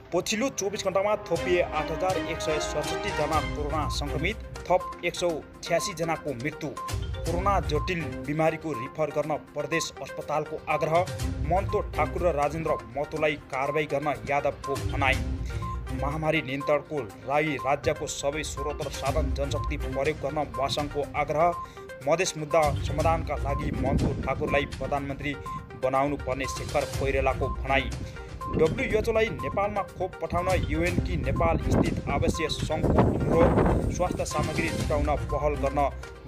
पछिल्लो 24 घण्टामा थपिए 8167 जना कोरोना संक्रमित, थप 186 जनाको मृत्यु। कोरोना जटिल बिमारीको रिफर गर्न प्रदेश अस्पतालको आग्रह। मन्तो ठाकुर र राजेन्द्र महतोलाई कारबाही गर्न यादवको भनाई। महामारी नियन्त्रणको लागि राज्यको सबै स्रोत र साधन जनशक्ति प्रयोग गर्न वासङको आग्रह। मधेस मुद्दा समाधानका लागि मन्तो ठाकुरलाई प्रधानमन्त्री बनाउनु पर्ने शेखर कोइरालाको भनाई। डब्ल्युएचओलाई नेपालमा खोप पठाउन युएनकी नेपाल स्थित आवासीय सङ्घको अनुरोध। स्वास्थ्य सामग्री जुटाउन पहल गर्न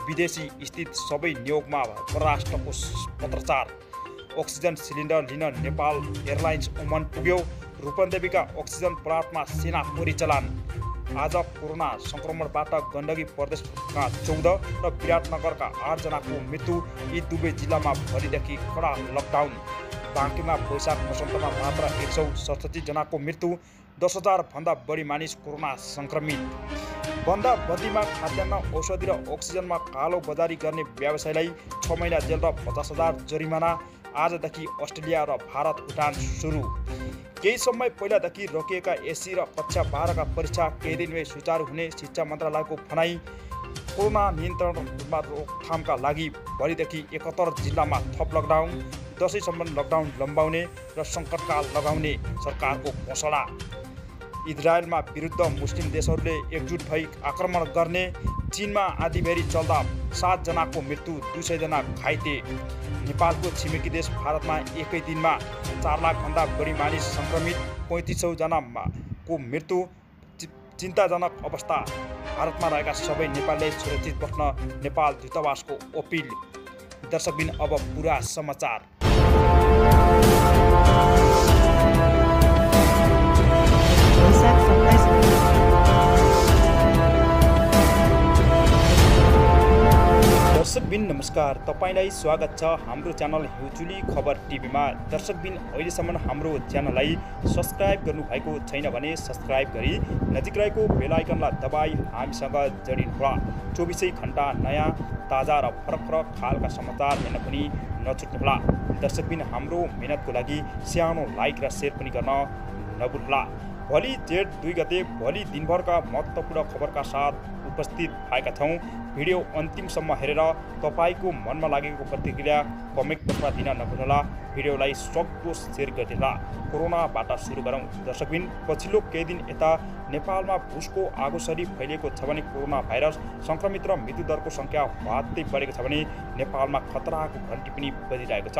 विदेशी स्थित सबै नियोगमा परराष्ट्रको पत्रचार। अक्सिजन सिलिन्डर लिन नेपाल एयरलाइन्स ओमान पुग्यो। रूपन्देवीका अक्सिजन प्लान्टमा सेना परिचालन। आज कोरोना संक्रमणबाट गण्डकी प्रदेशका 14 र विराटनगरका 8 जनाको मृत्यु। यी दुवै जिल्लामा भोलिदेखि कडा लकडाउन। बाँकीमा वैशाख वसन्तमा मात्र 167 जनाको मृत्यु। 10,000 भन्दा बढी मानिस कोरोना संक्रमित। बन्दाबन्दीमा खाद्यान्न, औषधि र अक्सिजनमा कालो बजारी गर्ने व्यवसायलाई 6 महिना जेल र 50,000 जरिमाना। आजदेखि अस्ट्रेलिया र भारत उडान सुरु। केही समय पहिलादेखि रोकिएका एससी र कक्षा 12 का परीक्षा केही दिनमै सुचारू हुने शिक्षा मन्त्रालयको भनाई। कोरोना नियन्त्रणमा रोकथामका लागि भोलिदेखि 71 जिल्लामा थप लकडाउन। दशैंसम्म लकडाउन लम्बाउने र सङ्कटकाल लगाउने सरकारको घोषणा। इजरायलमा विरुद्ध मुस्लिम देशहरूले एकजुट भई आक्रमण गर्ने। चीनमा आँधीबेहरी चल्दा 7 जनाको मृत्यु, 200 जना घाइते। नेपालको छिमेकी देश भारतमा एकै दिनमा 4 लाख भन्दा बढी मानिस संक्रमित, 3500 जनाको मृत्यु। चिन्ताजनक अवस्था। भारतमा रहेका सबै नेपालीलाई सुरक्षित बस्न नेपाल दूतावासको अपिल। दर्शकबिन अब पुरा समाचार। दर्शकबिन नमस्कार, तपाईलाई स्वागत छ हाम्रो च्यानल हिउचुली खबर टिभीमा। दर्शकबिन अहिलेसम्म हाम्रो च्यानललाई सब्स्क्राइब गर्नुभएको छैन भने सब्स्क्राइब गरी नजिक रहेको बेल आइकनलाई दबाई हामीसँग जोडिनुहोला। 24 घण्टा नयाँ ताजा र फरक खालका समाचार हेर्न पनि नछुट्नुहोला। दर्शकबिन हाम्रो मेहनतको लागि सानो लाइक र सेयर पनि गर्न नभुल्नुहोला। भोलि जेठ 2 गते भोलि दिनभरका महत्त्वपूर्ण खबरका साथ उपस्थित भएका छौँ। भिडियो अन्तिमसम्म हेरेर तपाईँको मनमा लागेको प्रतिक्रिया कमेन्ट बक्समा दिन नभुल्नुहोला। भिडियोलाई सक्दो सेयर गरिदिनुहोला। कोरोनाबाट सुरु गरौँ। दर्शकबिन पछिल्लो केही दिन यता नेपालमा भुसको आगोसरी फैलिएको छ भने कोरोना भाइरस संक्रमित र मृत्युदरको सङ्ख्या वात्तै बढेको छ भने नेपालमा खतराको घन्टी पनि बजिरहेको छ।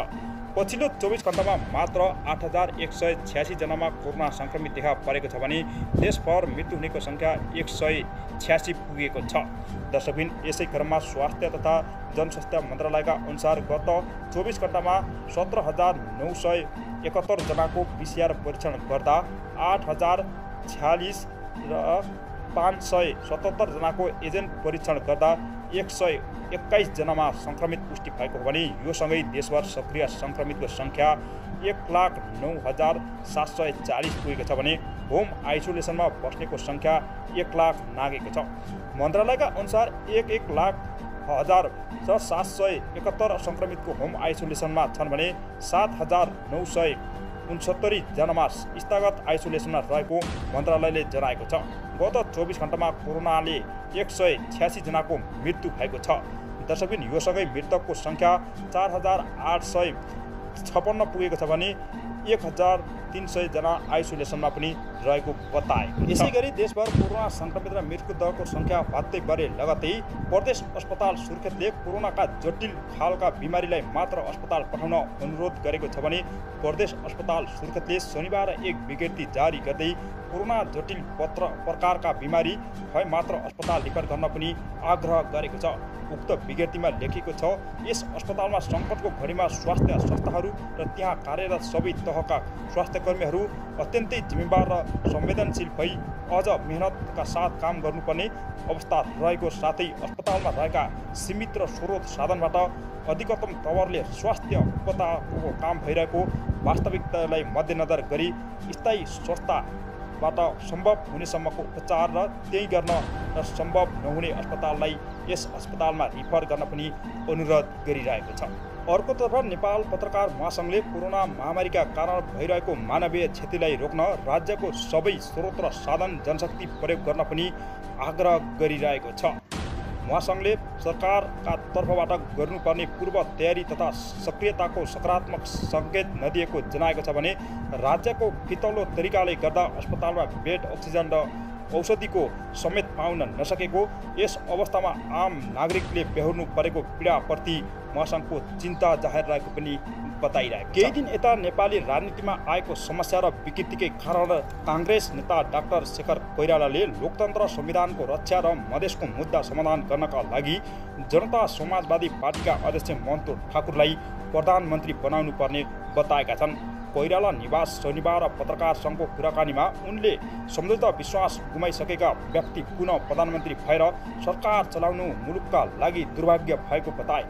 पछिल्लो 24 घण्टामा मात्र 8186 जनामा कोरोना संक्रमित देखा परेको छ भने देशभर मृत्यु हुनेको सङ्ख्या 186 पुगेको छ। दर्शकबिन यसै क्रममा स्वास्थ्य तथा जनस्वास्थ्य मन्त्रालयका अनुसार गत 24 घण्टामा 17,971 जनाको PCR परीक्षण गर्दा 8,046 र 577 जनाको एजेन्ट परीक्षण गर्दा 121 जनामा संक्रमित पुष्टि भएको हो भने यो सँगै देशभर सक्रिय संक्रमितको सङ्ख्या 1,09,740 पुगेको छ भने होम आइसोलेसनमा बस्नेको सङ्ख्या 1 लाख नागेको छ। मन्त्रालयका अनुसार 1,01,771 संक्रमितको होम आइसोलेसनमा छन् भने 7,969 जनामा स्थगत आइसोलेसनमा रहेको मन्त्रालयले जनाएको छ। गत 24 घण्टामा कोरोनाले 186 जनाको मृत्यु भएको छ। दर्शकबिन यो सँगै मृतकको सङ्ख्या 4,856 पुगेको छ भने 1,300 जना आइसोलेसनमा पनि रहेको बताए। यसैगरी देशभर कोरोना संक्रमित र मृत्यु दरको सङ्ख्या वात्तै बढे लगतै प्रदेश अस्पताल सुर्खेतले कोरोनाका जटिल खालका बिमारीलाई मात्र अस्पताल पठाउन अनुरोध गरेको छ भने प्रदेश अस्पताल सुर्खेतले शनिबार एक विज्ञप्ति जारी गर्दै कोरोना जटिल प्रकारका बिमारी भए मात्र अस्पताल रिफर गर्न पनि आग्रह गरेको छ। उक्त विज्ञप्तिमा लेखिएको छ, यस अस्पतालमा सङ्कटको घडीमा स्वास्थ्य संस्थाहरू र त्यहाँ कार्यरत सबै तहका स्वास्थ्यकर्मीहरू अत्यन्तै जिम्मेवार र संवेदनशील भई अझ मेहनतका साथ काम गर्नुपर्ने अवस्था रहेको साथै अस्पतालमा रहेका सीमित र स्रोत साधनबाट अधिकतम तवरले स्वास्थ्य उपचारको काम भइरहेको वास्तविकतालाई मध्यनजर गरी स्थायी संस्था अस्पतालबाट सम्भव हुनेसम्मको उपचार र त्यही गर्न सम्भव नहुने अस्पताललाई यस अस्पतालमा रिफर गर्न पनि अनुरोध गरिरहेको छ। अर्कोतर्फ नेपाल पत्रकार महासङ्घले कोरोना महामारीका कारण भइरहेको मानवीय क्षतिलाई रोक्न राज्यको सबै स्रोत र साधन जनशक्ति प्रयोग गर्न पनि आग्रह गरिरहेको छ। महासङ्घले सरकारका तर्फबाट गर्नुपर्ने पूर्व तयारी तथा सक्रियताको सकारात्मक सङ्केत नदिएको जनाएको छ भने राज्यको फितलो तरिकाले गर्दा अस्पतालमा बेड, अक्सिजन र औषधिको समेत पाउन नसकेको यस अवस्थामा आम नागरिकले बेहोर्नु परेको पीडाप्रति महासङ्घको चिन्ता जाहेर रहेको पनि बताइरहेको। केही दिन यता नेपाली राजनीतिमा आएको समस्या र विकृतिकै कारण काङ्ग्रेस नेता डाक्टर शेखर कोइरालाले लोकतन्त्र संविधानको रक्षा र मधेसको मुद्दा समाधान गर्नका लागि जनता समाजवादी पार्टीका अध्यक्ष मन्टु ठाकुरलाई प्रधानमन्त्री बनाउनु पर्ने बताएका छन्। कोइराला निवास शनिबार पत्रकार सङ्घको कुराकानीमा उनले सम्झौता विश्वास गुमाइसकेका व्यक्ति पुनः प्रधानमन्त्री भएर सरकार चलाउनु मुलुकका लागि दुर्भाग्य भएको बताए।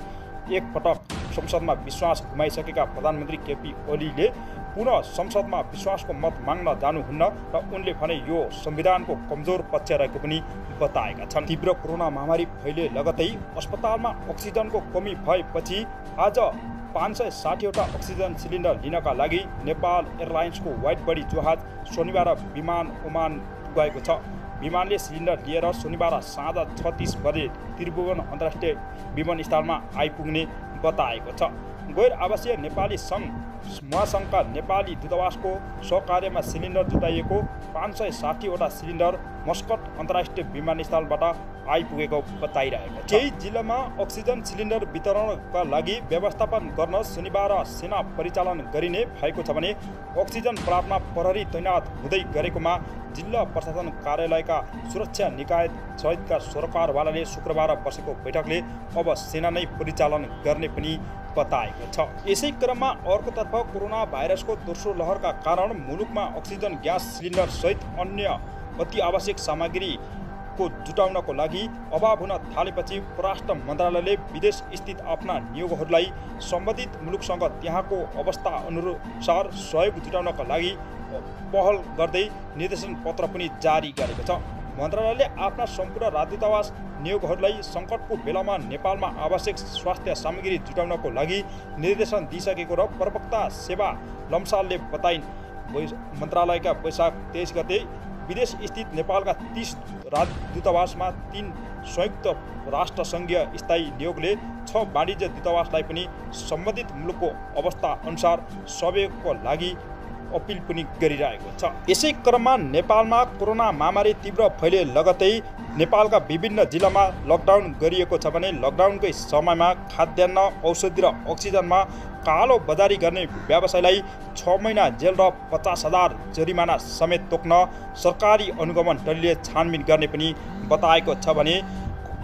एकपटक संसदमा विश्वास गुमाइसकेका प्रधानमन्त्री केपी ओलीले पुनः संसदमा विश्वासको मत माग्न जानुहुन्न र उनले भने यो संविधानको कमजोर पक्ष रहेको पनि बताएका छन्। तीव्र कोरोना महामारी फैले लगतै अस्पतालमा अक्सिजनको कमी भएपछि आज 560वटा अक्सिजन सिलिन्डर लिनका लागि नेपाल एयरलाइन्सको वाइड बडी जहाज शनिबार विमान ओमान गएको छ। विमानले सिलिन्डर लिएर शनिबार साँझ 6:30 बजे त्रिभुवन अन्तर्राष्ट्रिय विमानस्थलमा आइपुग्ने बताएको छ। गैर आवासीय नेपाली सङ्घ महासङ्घका नेपाली दूतावासको सहकार्यमा सिलिन्डर जुटाइएको 560वटा सिलिन्डर मस्कट अन्तर्राष्ट्रिय विमानस्थलबाट आइपुगेको बताइरहेको छ। केही जिल्लामा अक्सिजन सिलिन्डर वितरणका लागि व्यवस्थापन गर्न शनिबार सेना परिचालन गरिने भएको छ भने अक्सिजन प्लान्टमा प्रहरी तैनात हुँदै गरेकोमा जिल्ला प्रशासन कार्यालयका सुरक्षा निकाय सहितका सरकारवालाले शुक्रबार बसेको बैठकले अब सेना नै परिचालन गर्ने पनि बताएको छ। यसै क्रममा अर्कोतर्फ कोरोना भाइरसको दोस्रो लहरका कारण मुलुकमा अक्सिजन ग्यास सिलिन्डर सहित अन्य अति आवश्यक सामग्रीको जुटाउनको लागि अभाव हुन थालेपछि परराष्ट्र मन्त्रालयले विदेश स्थित आफ्ना नियोगहरूलाई सम्बन्धित मुलुकसँग त्यहाँको अवस्था अनुसार सहयोग जुटाउनका लागि पहल गर्दै निर्देशन पत्र पनि जारी गरेको छ। मन्त्रालयले आफ्ना सम्पूर्ण राजदूतावास नियोगहरूलाई सङ्कटको बेलामा नेपालमा आवश्यक स्वास्थ्य सामग्री जुटाउनको लागि निर्देशन दिइसकेको र प्रवक्ता सेवा लम्सालले बताइन्। मन्त्रालयका वैशाख 23 गते विदेश स्थित नेपालका 30 राजदूतावासमा 3 संयुक्त राष्ट्रसङ्घीय स्थायी नियोगले 6 वाणिज्य दूतावासलाई पनि सम्बन्धित मुलुकको अवस्था अनुसार सहयोगको लागि अपिल पनि गरिरहेको छ। यसै क्रममा नेपालमा कोरोना महामारी तीव्र फैले लगतै नेपालका विभिन्न जिल्लामा लकडाउन गरिएको छ भने लकडाउनकै समयमा खाद्यान्न, औषधि र अक्सिजनमा कालो बजारी गर्ने व्यवसायलाई 6 महिना जेल र 50,000 जरिमाना समेत तोक्न सरकारी अनुगमन टोलीले छानबिन गर्ने पनि बताएको छ भने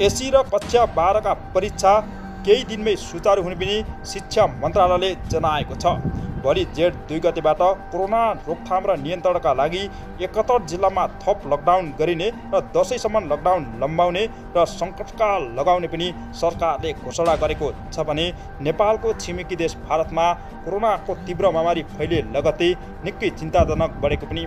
एसी र कक्षा 12 का परीक्षा केही दिनमै सुचारू हुने पनि शिक्षा मन्त्रालयले जनाएको छ। भोलि जेठ 2 गतेबाट कोरोना रोकथाम र नियन्त्रणका लागि 71 जिल्लामा थप लकडाउन गरिने र दशैंसम्म लकडाउन लम्बाउने र सङ्कटकाल लगाउने पनि सरकारले घोषणा गरेको छ भने नेपालको छिमेकी देश भारतमा कोरोनाको तीव्र महामारी फैले लगतै निकै चिन्ताजनक बढेको पनि